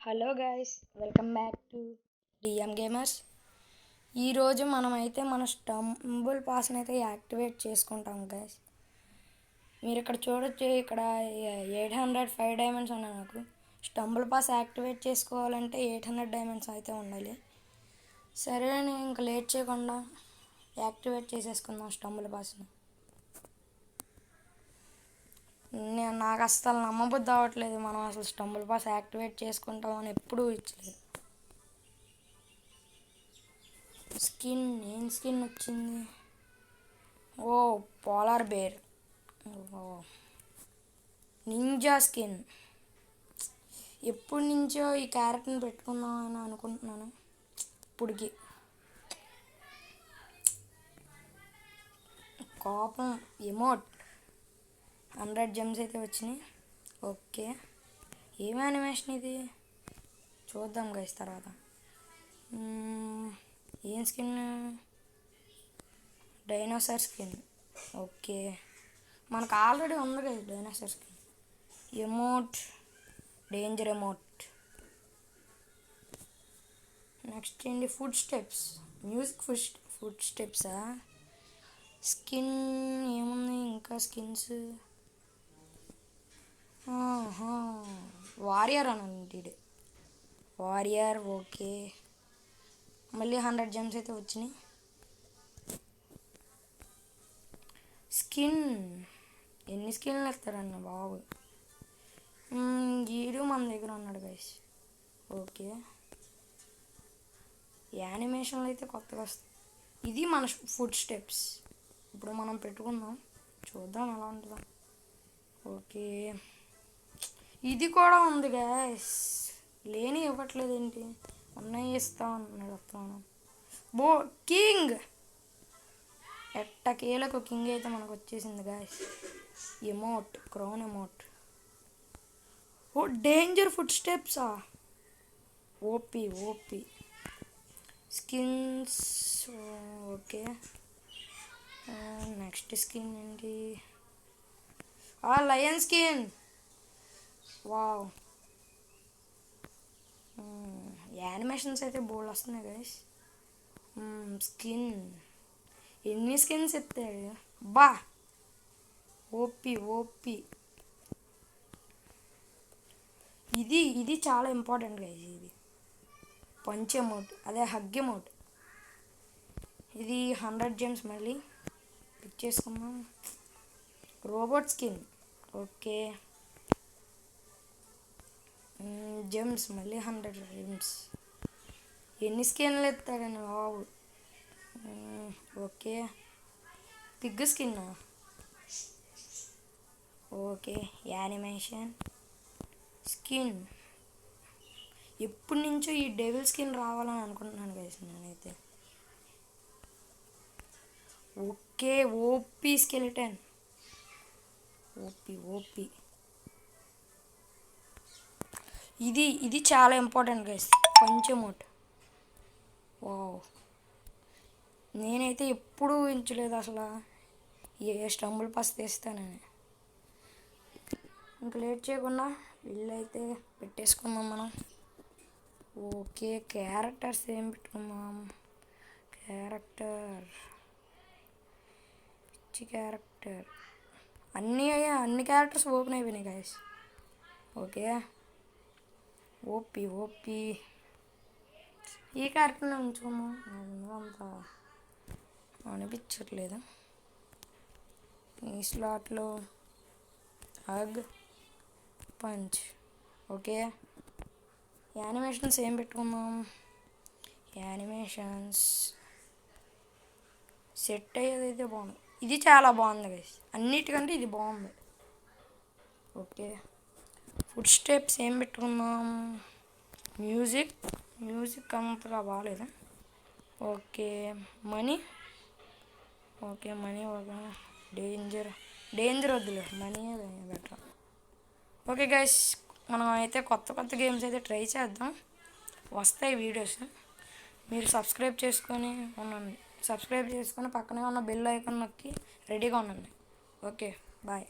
Hello guys, welcome back to DM gamers. ఈరోజు మనమైతే మన స్టంబుల్ పాస్ని అయితే యాక్టివేట్ చేసుకుంటాం గైస్. మీరు ఇక్కడ చూడొచ్చు, ఇక్కడ 805 డైమండ్స్ ఉన్నాయి. నాకు స్టంబుల్ పాస్ యాక్టివేట్ చేసుకోవాలంటే 800 డైమండ్స్ అయితే ఉండాలి. సరే, నేను ఇంకా లేట్ చేయకుండా యాక్టివేట్ చేసేసుకుందాం స్టంబుల్ పాస్ని. నాకు అస్సలు నమ్మబుద్ధి అవ్వట్లేదు, మనం అసలు స్టంబుల్ పాస్ యాక్టివేట్ చేసుకుంటామని ఎప్పుడూ ఇచ్చలేదు. స్కిన్ ఏం స్కిన్ వచ్చింది? ఓ పోలార్ బేర్, ఓ నింజా స్కిన్. ఎప్పటి నుంచో ఈ క్యారెక్టర్ని పెట్టుకుందాం అని అనుకుంటున్నాను. ఇప్పటికి కోపం ఎమోట్ 100 జెమ్స్ అయితే వచ్చినాయి. ఓకే, ఏం యానిమేషన్ ఇది చూద్దాం గైస్ తర్వాత. ఏం స్కిన్? Dinosaur skin. ఓకే, మనకు ఆల్రెడీ ఉంది కదా dinosaur skin. Emote, danger emote. Next ఏంటి? ఫుడ్ స్టెప్స్, మ్యూజిక్ ఫుడ్ స్టెప్సా? స్కిన్ ఏముంది ఇంకా? స్కిన్స్ వారియర్ అనండి, వారియర్. ఓకే, మళ్ళీ 100 జెమ్స్ అయితే వచ్చినాయి. స్కిన్ ఎన్ని స్కిన్లు ఇస్తారన్న బాబు. ఈడు మన దగ్గర ఉన్నాడు గైస్. ఓకే, యానిమేషన్లు అయితే కొత్తగా వస్తాయి. ఇది మన ఫుడ్ స్టెప్స్. ఇప్పుడు మనం పెట్టుకుందాం, చూద్దాం ఎలా ఉంటుందో. ఓకే, ఇది కూడా ఉంది గైస్. లేని ఇవ్వట్లేదు ఏంటి? ఉన్నాయి ఇస్తా ఉన్నాడు వస్తాను. బో కింగ్, ఎట్టకేలకు కింగ్ అయితే మనకు వచ్చేసింది guys. Emote, crown emote. Oh danger food స్టెప్సా? OP OP skins. Okay, next skin ఏంటి? Lion skin. వావ్, యానిమేషన్స్ అయితే బోల్డ్ వస్తున్నాయి గైస్. స్కిన్ ఎన్ని స్కిన్స్ ఎత్తాడు బా. OP OP. ఇది చాలా ఇంపార్టెంట్ గైస్. ఇది పంచ్ ఎమోట్, అదే హగ్ ఎమోట్. ఇది 100 జెమ్స్ మళ్ళీ పిక్ చేసుకున్నాం. Robot skin. ఓకే, జెమ్స్ మళ్ళీ 100 జెమ్స్. ఎన్ని స్కిన్లు ఎత్తాడని బాబు. Okay, pig skin. Okay, animation skin. ఎప్పటి నుంచో ఈ డెవిల్ స్కిన్ రావాలని అనుకుంటున్నాను గైస్ నేనైతే. Okay, OP skeleton. OP OP. ఇది చాలా important guys, punch emote. Wow, నేనైతే ఎప్పుడూ ఊహించలేదు అసలు ఏ స్టంబుల్ పాస్ తెస్తానని. ఇంకా లేట్ చేయకుండా వీళ్ళైతే పెట్టేసుకుందాం మనం. ఓకే, క్యారెక్టర్స్ ఏం పెట్టుకుందాం? క్యారెక్టర్ అన్ని క్యారెక్టర్స్ ఓపెన్ అయిపోయినాయి గైస్. Okay, OP OP. ఈ క్యారెక్టర్ని ఉంచుకున్నాం, అంత అనిపించట్లేదు. ఈ స్లాట్లో హగ్, పంచ్. ఓకే, యానిమేషన్స్ ఏం పెట్టుకుందాం? యానిమేషన్స్ సెట్ అయ్యేదైతే బాగుంది. ఇది చాలా బాగుంది గైస్, అన్నిటికంటే ఇది బాగుంది. ఓకే, ఫుడ్ స్టెప్స్ ఏం పెట్టుకుందాం? మ్యూజిక్ అంతగా బాగాలేదు. Okay, money. Okay, money. Okay, danger వద్దులే, మనీ బెటర్. ఓకే గైస్, మనం అయితే కొత్త గేమ్స్ అయితే ట్రై చేద్దాం. వస్తాయి వీడియోస్. మీరు సబ్స్క్రైబ్ చేసుకొని ఉండండి. పక్కనే ఉన్న బెల్ ఐకాన్ నొక్కి రెడీగా ఉండండి. Okay, bye.